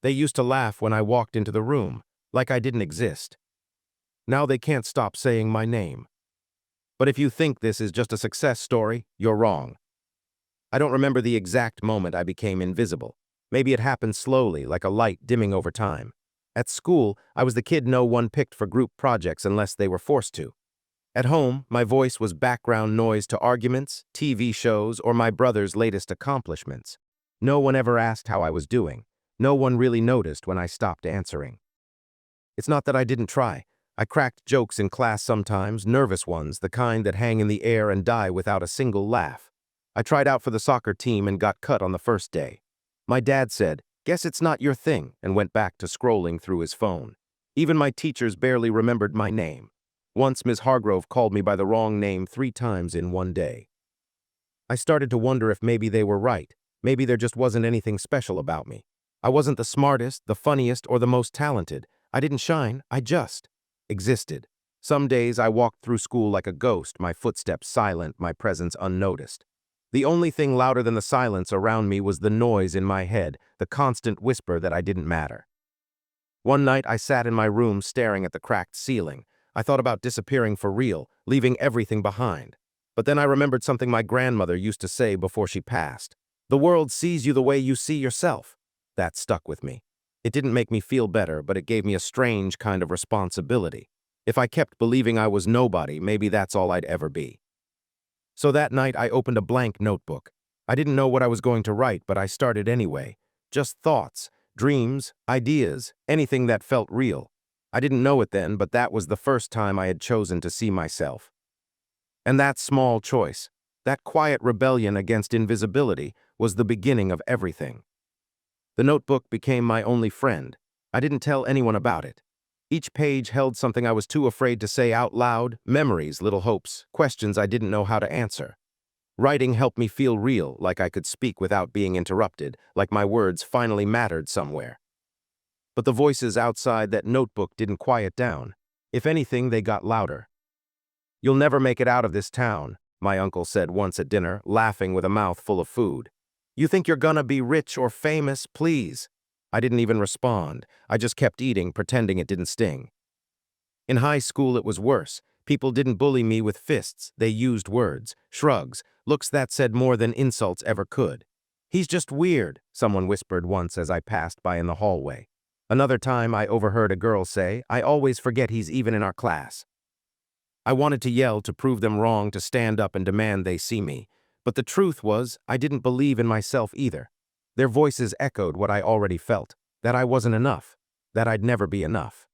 They used to laugh when I walked into the room, like I didn't exist. Now they can't stop saying my name. But if you think this is just a success story, you're wrong. I don't remember the exact moment I became invisible. Maybe it happened slowly, like a light dimming over time. At school, I was the kid no one picked for group projects unless they were forced to. At home, my voice was background noise to arguments, TV shows, or my brother's latest accomplishments. No one ever asked how I was doing. No one really noticed when I stopped answering. It's not that I didn't try. I cracked jokes in class sometimes, nervous ones, the kind that hang in the air and die without a single laugh. I tried out for the soccer team and got cut on the first day. My dad said, "Guess it's not your thing," and went back to scrolling through his phone. Even my teachers barely remembered my name. Once Ms. Hargrove called me by the wrong name 3 times in one day. I started to wonder if maybe they were right. Maybe there just wasn't anything special about me. I wasn't the smartest, the funniest, or the most talented. I didn't shine, I just existed. Some days I walked through school like a ghost, my footsteps silent, my presence unnoticed. The only thing louder than the silence around me was the noise in my head, the constant whisper that I didn't matter. One night I sat in my room staring at the cracked ceiling. I thought about disappearing for real, leaving everything behind. But then I remembered something my grandmother used to say before she passed. "The world sees you the way you see yourself." That stuck with me. It didn't make me feel better, but it gave me a strange kind of responsibility. If I kept believing I was nobody, maybe that's all I'd ever be. So that night I opened a blank notebook. I didn't know what I was going to write, but I started anyway. Just thoughts, dreams, ideas, anything that felt real. I didn't know it then, but that was the first time I had chosen to see myself. And that small choice, that quiet rebellion against invisibility, was the beginning of everything. The notebook became my only friend. I didn't tell anyone about it. Each page held something I was too afraid to say out loud, memories, little hopes, questions I didn't know how to answer. Writing helped me feel real, like I could speak without being interrupted, like my words finally mattered somewhere. But the voices outside that notebook didn't quiet down. If anything, they got louder. "You'll never make it out of this town," my uncle said once at dinner, laughing with a mouth full of food. "You think you're gonna be rich or famous, please?" I didn't even respond. I just kept eating, pretending it didn't sting. In high school, it was worse. People didn't bully me with fists. They used words, shrugs, looks that said more than insults ever could. "He's just weird," someone whispered once as I passed by in the hallway. Another time, I overheard a girl say, "I always forget he's even in our class." I wanted to yell, to prove them wrong, to stand up and demand they see me. But the truth was, I didn't believe in myself either. Their voices echoed what I already felt, that I wasn't enough, that I'd never be enough.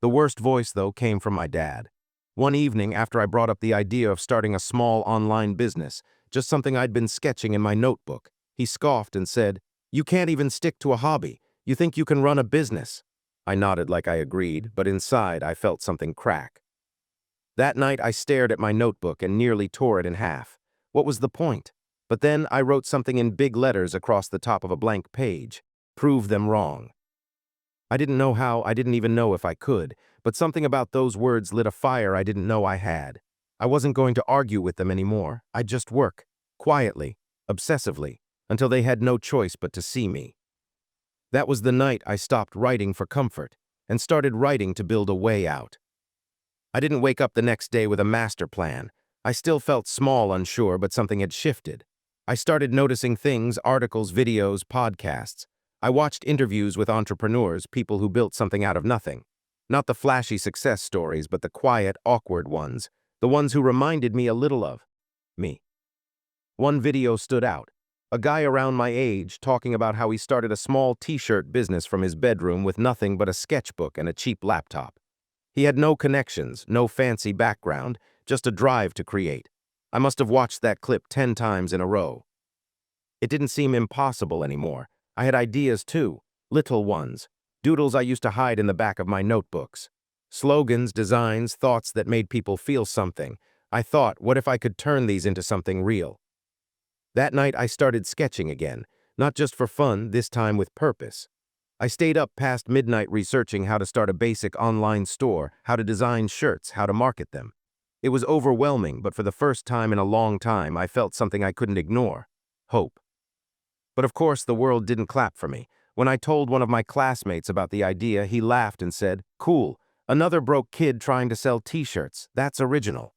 The worst voice, though, came from my dad. One evening, after I brought up the idea of starting a small online business, just something I'd been sketching in my notebook, he scoffed and said, "You can't even stick to a hobby. You think you can run a business?" I nodded like I agreed, but inside I felt something crack. That night I stared at my notebook and nearly tore it in half. What was the point? But then I wrote something in big letters across the top of a blank page. "Prove them wrong." I didn't know how, I didn't even know if I could, but something about those words lit a fire I didn't know I had. I wasn't going to argue with them anymore. I'd just work, quietly, obsessively, until they had no choice but to see me. That was the night I stopped writing for comfort and started writing to build a way out. I didn't wake up the next day with a master plan. I still felt small, unsure, but something had shifted. I started noticing things, articles, videos, podcasts. I watched interviews with entrepreneurs, people who built something out of nothing. Not the flashy success stories, but the quiet, awkward ones, the ones who reminded me a little of me. One video stood out. A guy around my age talking about how he started a small t-shirt business from his bedroom with nothing but a sketchbook and a cheap laptop. He had no connections, no fancy background, just a drive to create. I must have watched that clip 10 times in a row. It didn't seem impossible anymore. I had ideas too, little ones, doodles I used to hide in the back of my notebooks. Slogans, designs, thoughts that made people feel something. I thought, what if I could turn these into something real? That night I started sketching again, not just for fun, this time with purpose. I stayed up past midnight researching how to start a basic online store, how to design shirts, how to market them. It was overwhelming, but for the first time in a long time, I felt something I couldn't ignore: hope. But of course, the world didn't clap for me. When I told one of my classmates about the idea, he laughed and said, "Cool, another broke kid trying to sell t-shirts. That's original."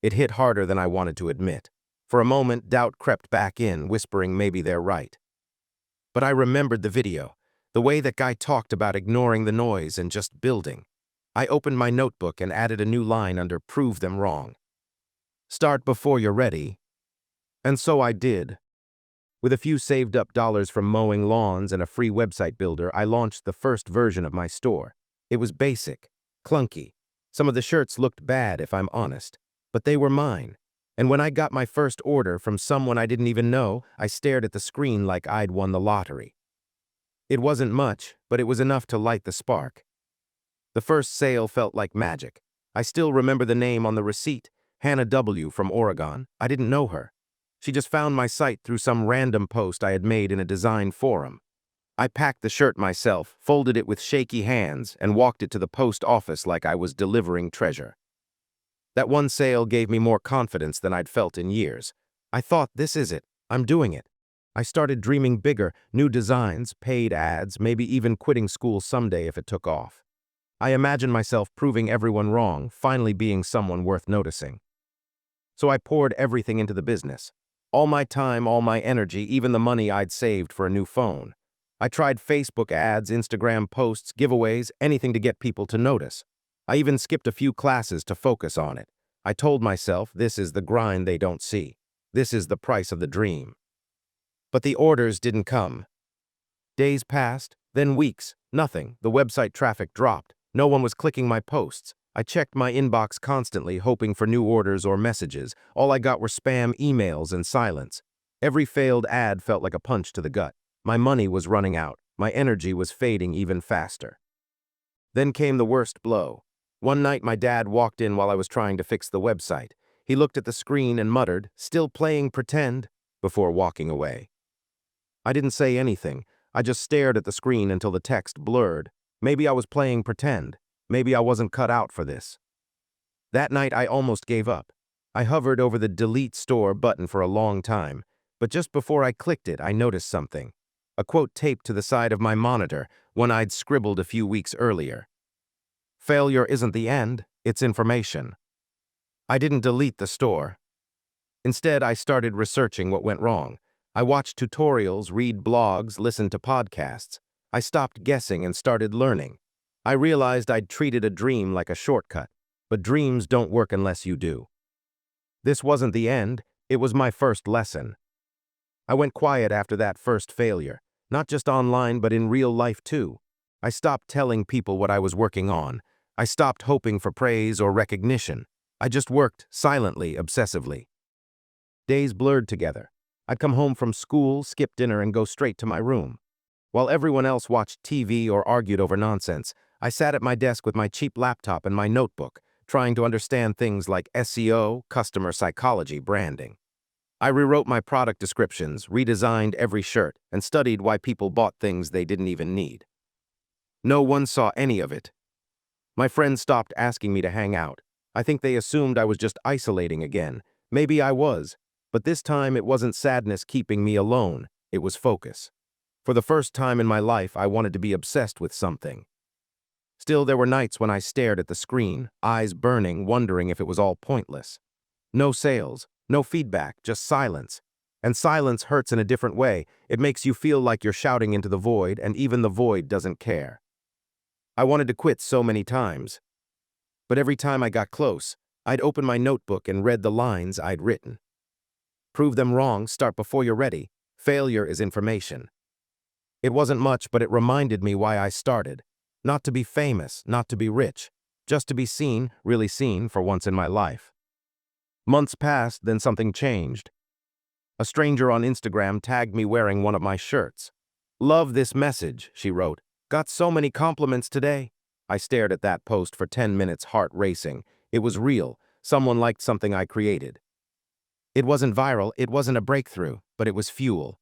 It hit harder than I wanted to admit. For a moment, doubt crept back in, whispering maybe they're right. But I remembered the video, the way that guy talked about ignoring the noise and just building. I opened my notebook and added a new line under "Prove them wrong." Start before you're ready. And so I did. With a few saved up dollars from mowing lawns and a free website builder, I launched the first version of my store. It was basic, clunky. Some of the shirts looked bad, if I'm honest, but they were mine. And when I got my first order from someone I didn't even know, I stared at the screen like I'd won the lottery. It wasn't much, but it was enough to light the spark. The first sale felt like magic. I still remember the name on the receipt, Hannah W. from Oregon. I didn't know her. She just found my site through some random post I had made in a design forum. I packed the shirt myself, folded it with shaky hands, and walked it to the post office like I was delivering treasure. That one sale gave me more confidence than I'd felt in years. I thought, this is it. I'm doing it. I started dreaming bigger, new designs, paid ads, maybe even quitting school someday if it took off. I imagined myself proving everyone wrong, finally being someone worth noticing. So I poured everything into the business. All my time, all my energy, even the money I'd saved for a new phone. I tried Facebook ads, Instagram posts, giveaways, anything to get people to notice. I even skipped a few classes to focus on it. I told myself, this is the grind they don't see. This is the price of the dream. But the orders didn't come. Days passed, then weeks, nothing. The website traffic dropped. No one was clicking my posts. I checked my inbox constantly, hoping for new orders or messages. All I got were spam emails and silence. Every failed ad felt like a punch to the gut. My money was running out. My energy was fading even faster. Then came the worst blow. One night my dad walked in while I was trying to fix the website. He looked at the screen and muttered, "Still playing pretend?" before walking away. I didn't say anything. I just stared at the screen until the text blurred. Maybe I was playing pretend. Maybe I wasn't cut out for this. That night I almost gave up. I hovered over the delete store button for a long time, but just before I clicked it, I noticed something. A quote taped to the side of my monitor, one I'd scribbled a few weeks earlier. "Failure isn't the end, it's information." I didn't delete the store. Instead, I started researching what went wrong. I watched tutorials, read blogs, listened to podcasts. I stopped guessing and started learning. I realized I'd treated a dream like a shortcut, but dreams don't work unless you do. This wasn't the end, it was my first lesson. I went quiet after that first failure, not just online but in real life too. I stopped telling people what I was working on. I stopped hoping for praise or recognition. I just worked silently, obsessively. Days blurred together. I'd come home from school, skip dinner, and go straight to my room. While everyone else watched TV or argued over nonsense, I sat at my desk with my cheap laptop and my notebook, trying to understand things like SEO, customer psychology, branding. I rewrote my product descriptions, redesigned every shirt, and studied why people bought things they didn't even need. No one saw any of it. My friends stopped asking me to hang out. I think they assumed I was just isolating again. Maybe I was, but this time it wasn't sadness keeping me alone, it was focus. For the first time in my life, I wanted to be obsessed with something. Still, there were nights when I stared at the screen, eyes burning, wondering if it was all pointless. No sales, no feedback, just silence. And silence hurts in a different way. It makes you feel like you're shouting into the void, and even the void doesn't care. I wanted to quit so many times. But every time I got close, I'd open my notebook and read the lines I'd written. Prove them wrong, start before you're ready. Failure is information. It wasn't much, but it reminded me why I started. Not to be famous, not to be rich, just to be seen, really seen, for once in my life. Months passed, then something changed. A stranger on Instagram tagged me wearing one of my shirts. "Love this message," she wrote. "Got so many compliments today." I stared at that post for 10 minutes, heart racing. It was real. Someone liked something I created. It wasn't viral, it wasn't a breakthrough, but it was fuel.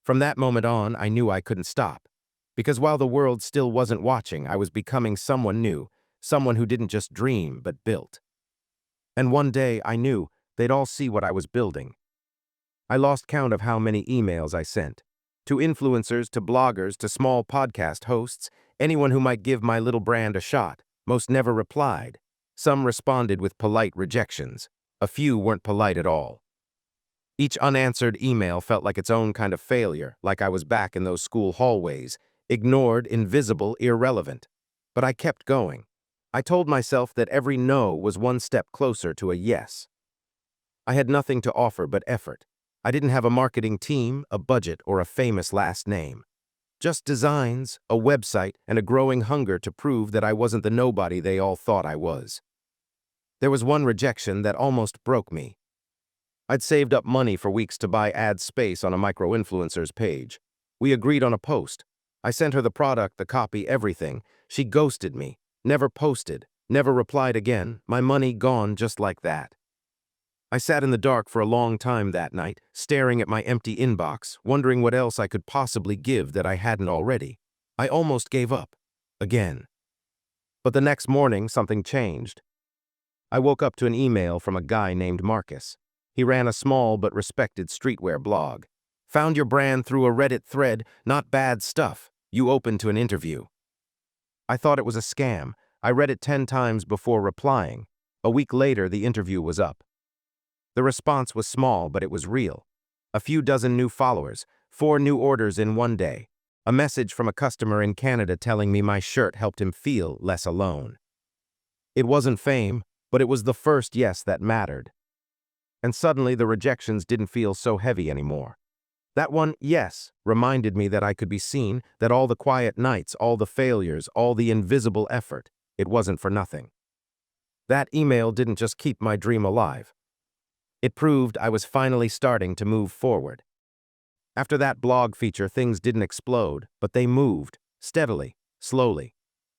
From that moment on, I knew I couldn't stop. Because while the world still wasn't watching, I was becoming someone new, someone who didn't just dream, but built. And one day, I knew they'd all see what I was building. I lost count of how many emails I sent. To influencers, to bloggers, to small podcast hosts, anyone who might give my little brand a shot. Most never replied. Some responded with polite rejections. A few weren't polite at all. Each unanswered email felt like its own kind of failure, like I was back in those school hallways, ignored, invisible, irrelevant. But I kept going. I told myself that every no was one step closer to a yes. I had nothing to offer but effort. I didn't have a marketing team, a budget, or a famous last name. Just designs, a website, and a growing hunger to prove that I wasn't the nobody they all thought I was. There was one rejection that almost broke me. I'd saved up money for weeks to buy ad space on a micro-influencer's page. We agreed on a post. I sent her the product, the copy, everything. She ghosted me, never posted, never replied again, my money gone just like that. I sat in the dark for a long time that night, staring at my empty inbox, wondering what else I could possibly give that I hadn't already. I almost gave up. Again. But the next morning, something changed. I woke up to an email from a guy named Marcus. He ran a small but respected streetwear blog. Found your brand through a Reddit thread, not bad stuff. You open to an interview. I thought it was a scam. I read it 10 times before replying. A week later, the interview was up. The response was small, but it was real. A few dozen new followers, 4 new orders in one day. A message from a customer in Canada telling me my shirt helped him feel less alone. It wasn't fame, but it was the first yes that mattered. And suddenly the rejections didn't feel so heavy anymore. That one yes reminded me that I could be seen, that all the quiet nights, all the failures, all the invisible effort, it wasn't for nothing. That email didn't just keep my dream alive. It proved I was finally starting to move forward. After that blog feature, things didn't explode, but they moved, steadily, slowly.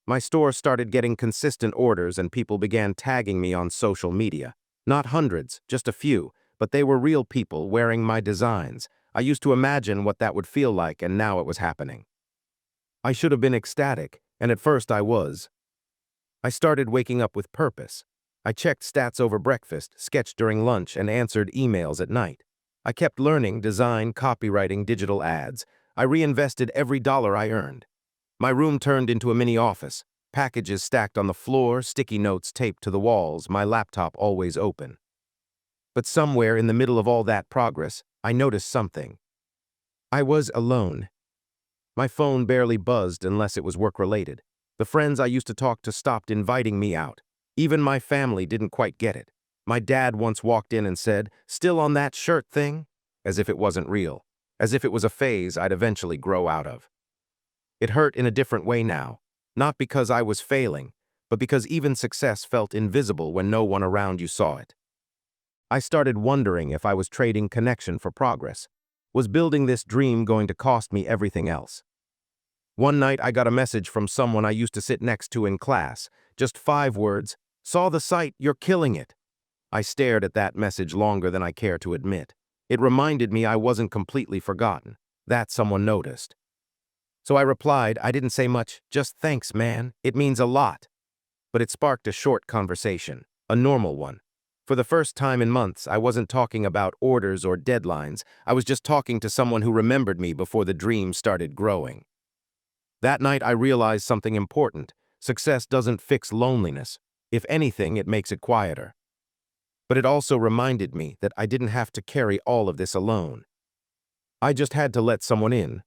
My store started getting consistent orders and people began tagging me on social media. Not hundreds, just a few, but they were real people wearing my designs. I used to imagine what that would feel like, and now it was happening. I should have been ecstatic, and at first I was. I started waking up with purpose. I checked stats over breakfast, sketched during lunch, and answered emails at night. I kept learning design, copywriting, digital ads. I reinvested every dollar I earned. My room turned into a mini office, packages stacked on the floor, sticky notes taped to the walls, my laptop always open. But somewhere in the middle of all that progress, I noticed something. I was alone. My phone barely buzzed unless it was work-related. The friends I used to talk to stopped inviting me out. Even my family didn't quite get it. My dad once walked in and said, "Still on that shirt thing?" As if it wasn't real. As if it was a phase I'd eventually grow out of. It hurt in a different way now. Not because I was failing, but because even success felt invisible when no one around you saw it. I started wondering if I was trading connection for progress. Was building this dream going to cost me everything else? One night I got a message from someone I used to sit next to in class. Just 5 words, "Saw the site, you're killing it." I stared at that message longer than I care to admit. It reminded me I wasn't completely forgotten. That someone noticed. So I replied, I didn't say much, just "Thanks, man, it means a lot." But it sparked a short conversation, a normal one. For the first time in months, I wasn't talking about orders or deadlines. I was just talking to someone who remembered me before the dream started growing. That night I realized something important. Success doesn't fix loneliness. If anything, it makes it quieter. But it also reminded me that I didn't have to carry all of this alone. I just had to let someone in.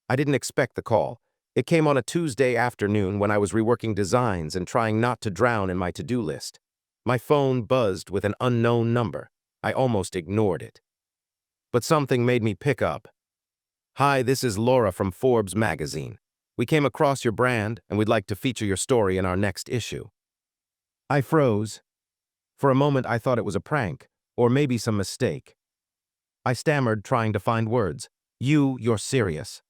I didn't expect the call. It came on a Tuesday afternoon when I was reworking designs and trying not to drown in my to-do list. My phone buzzed with an unknown number. I almost ignored it. But something made me pick up. "Hi, this is Laura from Forbes magazine. We came across your brand and we'd like to feature your story in our next issue." I froze. For a moment I thought it was a prank, or maybe some mistake. I stammered, trying to find words. You're serious."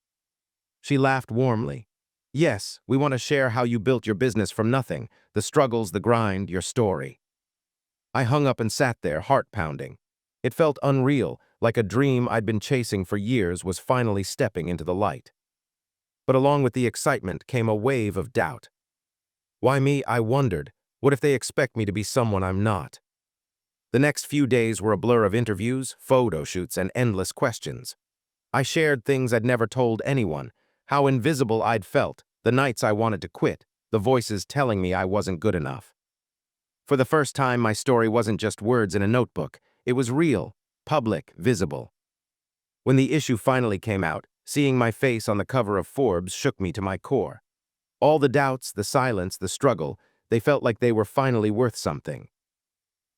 She laughed warmly. "Yes, we want to share how you built your business from nothing, the struggles, the grind, your story." I hung up and sat there, heart pounding. It felt unreal, like a dream I'd been chasing for years was finally stepping into the light. But along with the excitement came a wave of doubt. Why me, I wondered. What if they expect me to be someone I'm not? The next few days were a blur of interviews, photo shoots, and endless questions. I shared things I'd never told anyone, how invisible I'd felt, the nights I wanted to quit, the voices telling me I wasn't good enough. For the first time, my story wasn't just words in a notebook. It was real, public, visible. When the issue finally came out, seeing my face on the cover of Forbes shook me to my core. All the doubts, the silence, the struggle, they felt like they were finally worth something.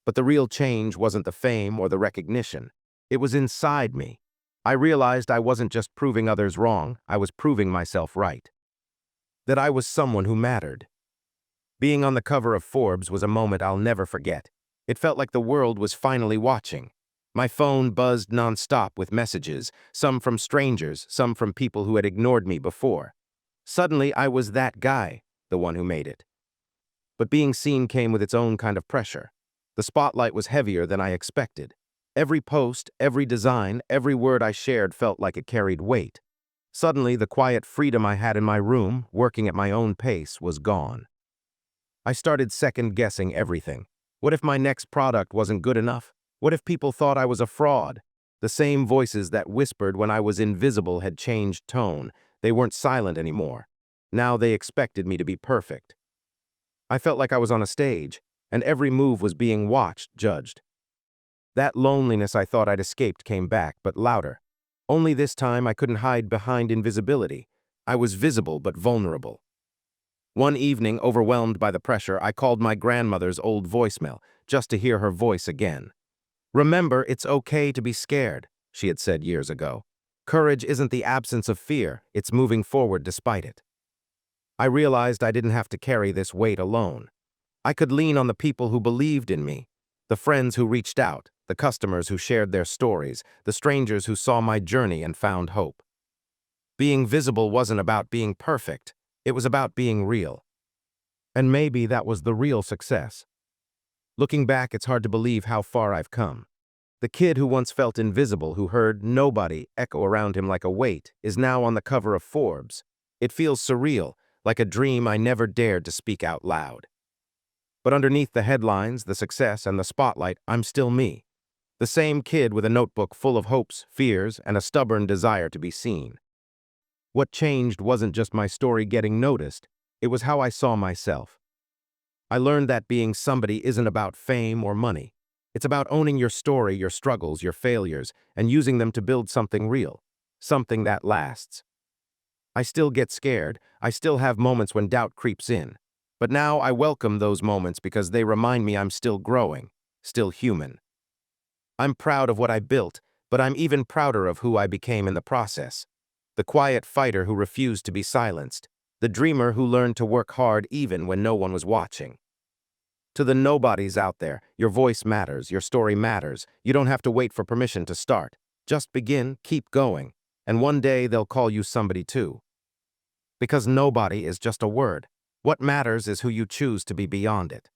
But the real change wasn't the fame or the recognition. It was inside me. I realized I wasn't just proving others wrong, I was proving myself right. That I was someone who mattered. Being on the cover of Forbes was a moment I'll never forget. It felt like the world was finally watching. My phone buzzed nonstop with messages, some from strangers, some from people who had ignored me before. Suddenly, I was that guy, the one who made it. But being seen came with its own kind of pressure. The spotlight was heavier than I expected. Every post, every design, every word I shared felt like it carried weight. Suddenly, the quiet freedom I had in my room, working at my own pace, was gone. I started second-guessing everything. What if my next product wasn't good enough? What if people thought I was a fraud? The same voices that whispered when I was invisible had changed tone. They weren't silent anymore. Now they expected me to be perfect. I felt like I was on a stage, and every move was being watched, judged. That loneliness I thought I'd escaped came back, but louder. Only this time I couldn't hide behind invisibility. I was visible but vulnerable. One evening, overwhelmed by the pressure, I called my grandmother's old voicemail, just to hear her voice again. "Remember, it's okay to be scared," she had said years ago. "Courage isn't the absence of fear, it's moving forward despite it." I realized I didn't have to carry this weight alone. I could lean on the people who believed in me, the friends who reached out, the customers who shared their stories, the strangers who saw my journey and found hope. Being visible wasn't about being perfect, it was about being real. And maybe that was the real success. Looking back, it's hard to believe how far I've come. The kid who once felt invisible, who heard nobody echo around him like a weight, is now on the cover of Forbes. It feels surreal, like a dream I never dared to speak out loud. But underneath the headlines, the success, and the spotlight, I'm still me. The same kid with a notebook full of hopes, fears, and a stubborn desire to be seen. What changed wasn't just my story getting noticed, it was how I saw myself. I learned that being somebody isn't about fame or money. It's about owning your story, your struggles, your failures, and using them to build something real, something that lasts. I still get scared, I still have moments when doubt creeps in. But now I welcome those moments because they remind me I'm still growing, still human. I'm proud of what I built, but I'm even prouder of who I became in the process. The quiet fighter who refused to be silenced. The dreamer who learned to work hard even when no one was watching. To the nobodies out there, your voice matters, your story matters. You don't have to wait for permission to start. Just begin, keep going, and one day they'll call you somebody too. Because nobody is just a word. What matters is who you choose to be beyond it.